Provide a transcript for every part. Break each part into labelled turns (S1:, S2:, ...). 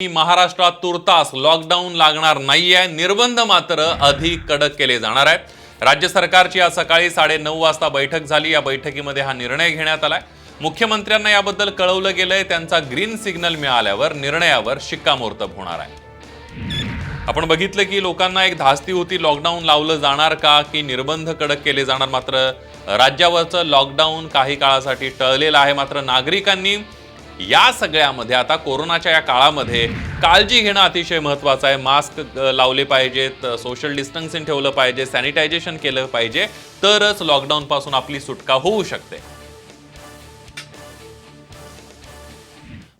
S1: महाराष्ट्रात तुर्तास लॉकडाऊन लागणार नाहीये, निर्बंध मात्र अधिक कडक केले जाणार आहेत। राज्य सरकारची आज सकाळी 9:30 वाजता बैठक झाली। या बैठकीमध्ये हा निर्णय घेण्यात आलाय। मुख्यमंत्र्यांना याबद्दल कळवलं गेलंय। त्यांचा ग्रीन सिग्नल मिळाल्यावर निर्णयावर शिक्कामोर्तब होणार आहे। आपण बघितलं की लोकांना एक धास्ती होती, लॉकडाऊन लावलं जाणार का की निर्बंध कडक केले जाणार। मात्र राज्यावरचं लॉकडाऊन काही काळासाठी टळलेलं आहे। मात्र नागरिकांनी या सगळ्यामध्ये आता कोरोनाच्या या काळामध्ये काळजी घेणं अतिशय महत्त्वाचं आहे। मास्क लावले पाहिजेत, सोशल डिस्टन्सिंग ठेवलं पाहिजे, सॅनिटायझेशन केलं पाहिजे, तरच लॉकडाऊन पासून आपली सुटका होऊ शकते।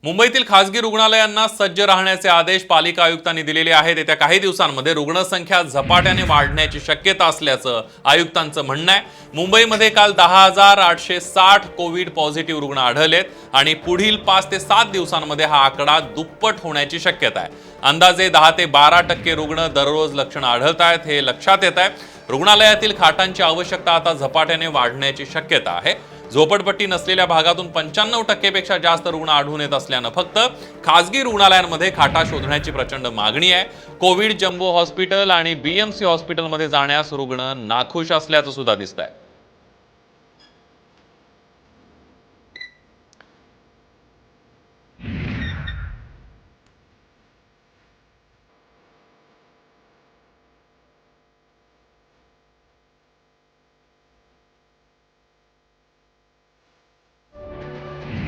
S1: मुंबईतील खासगी रुग्णालयांना सज्ज राहण्याचे आदेश पालिका आयुक्तांनी दिलेले आहेत। येत्या काही दिवसांमध्ये रुग्णसंख्या झपाट्याने वाढण्याची शक्यता असल्याचं आयुक्तांचं म्हणणं आहे। मुंबईमध्ये काल 10,860 कोविड पॉझिटिव्ह रुग्ण आढळलेत आणि पुढील 5 ते 7 दिवसांमध्ये हा आकडा दुप्पट होण्याची शक्यता आहे। अंदाजे 10 ते 12% रुग्ण दररोज लक्षणं आढळत आहेत, हे लक्षात येत आहे। रुग्णालयातील खाटांची आवश्यकता आता झपाट्याने वाढण्याची शक्यता आहे। झोपडपट्टी नसलेल्या भागातून 95% पेक्षा जास्त रुग्ण आढळून येत असल्यानं फक्त खासगी रुग्णालयांमध्ये खाटा शोधण्याची प्रचंड मागणी आहे। कोविड जम्बो हॉस्पिटल आणि बीएमसी हॉस्पिटलमध्ये जाण्यास रुग्ण नाखुश असल्याचं सुद्धा दिसतंय।